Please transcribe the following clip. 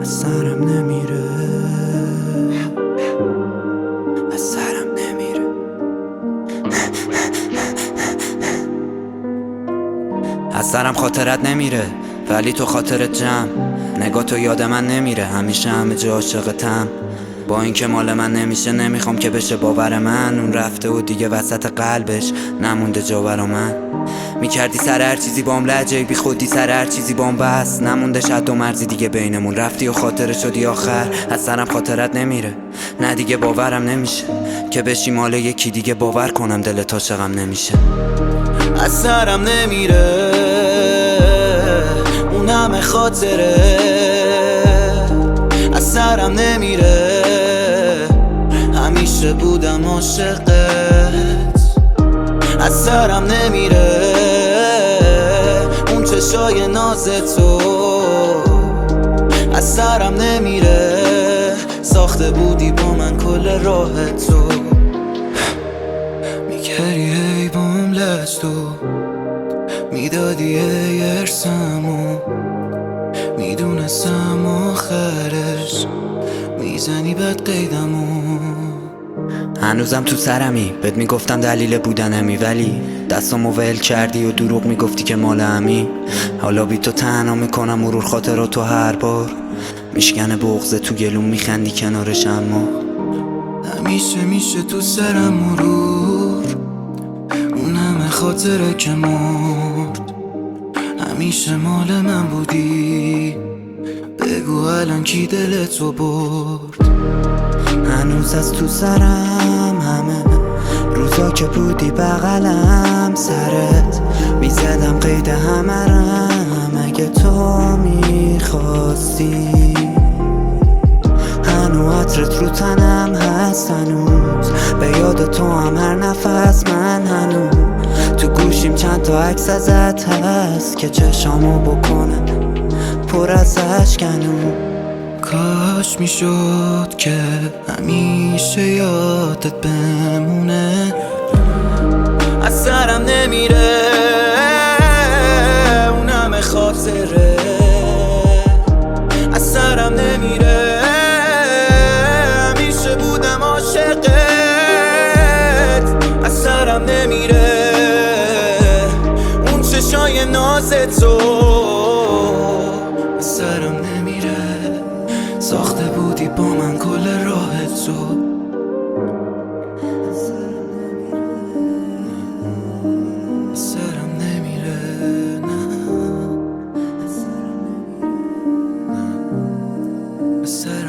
از سرم نمیره، از سرم نمیره. از سرم خاطرت نمیره ولی تو خاطرت جمع. نگاه تو یاد من نمیره، همیشه همه جا عاشقتم. با اینکه مال من نمیشه نمیخوام که بشه باور من. اون رفته و دیگه وسط قلبش نمونده جا برا من. میکردی سر هر چیزی بام لجه، بی خودی سر هر چیزی بام بس. نمونده حد و مرزی دیگه بینمون، رفتی و خاطره شدی آخر. از سرم خاطرت نمیره، نه دیگه باورم نمیشه که بشی مال یکی دیگه. باور کنم دلت عاشقم نمیشه. از سرم نمیره اون همه خاطره، از سرم نمیره همیشه بودم عاشقت. از سرم نمیره اون چشای ناز تو، از سرم نمیره ساخته بودی با من کل راه تو. میکردی هی بام لستو، میدادی هی ارسمو، میدونستم آخرش میزنی بد قیدمو. هنوزم تو سرمی، بهت میگفتم دلیل بودنمی ولی دستامو ول کردی و دروغ میگفتی که مال همی. حالا بی تو تنها میکنم مرور خاطراتو هر بار، میشکنه بغضه تو گلوم میخندی کنارش. اما همیشه میشه تو سرم مرور اون همه خاطره که مرد. همیشه مال من بودی، بگو الان کی دلتو برد. هنوز از تو سرم همه روزا که بودی بغلم، سرت میزدم قید همرم اگه تو میخواستی. هنو عطرت رو تنم هست هنوز، به یاد تو هم هر نفس من هنوز تو گوشیم چند تا عکس ازت هست که چشامو بکنم پر از اشکنو. کاش میشد که همیشه یادت بمونه. از سرم نمیره اون همه خاطره، از سرم نمیره همیشه بودم عاشقت. از سرم نمیره اون چشای ناز تو، از سرم نمیره ساخته بودی با من کل راه تو. از سرم نمیره، نه از سرم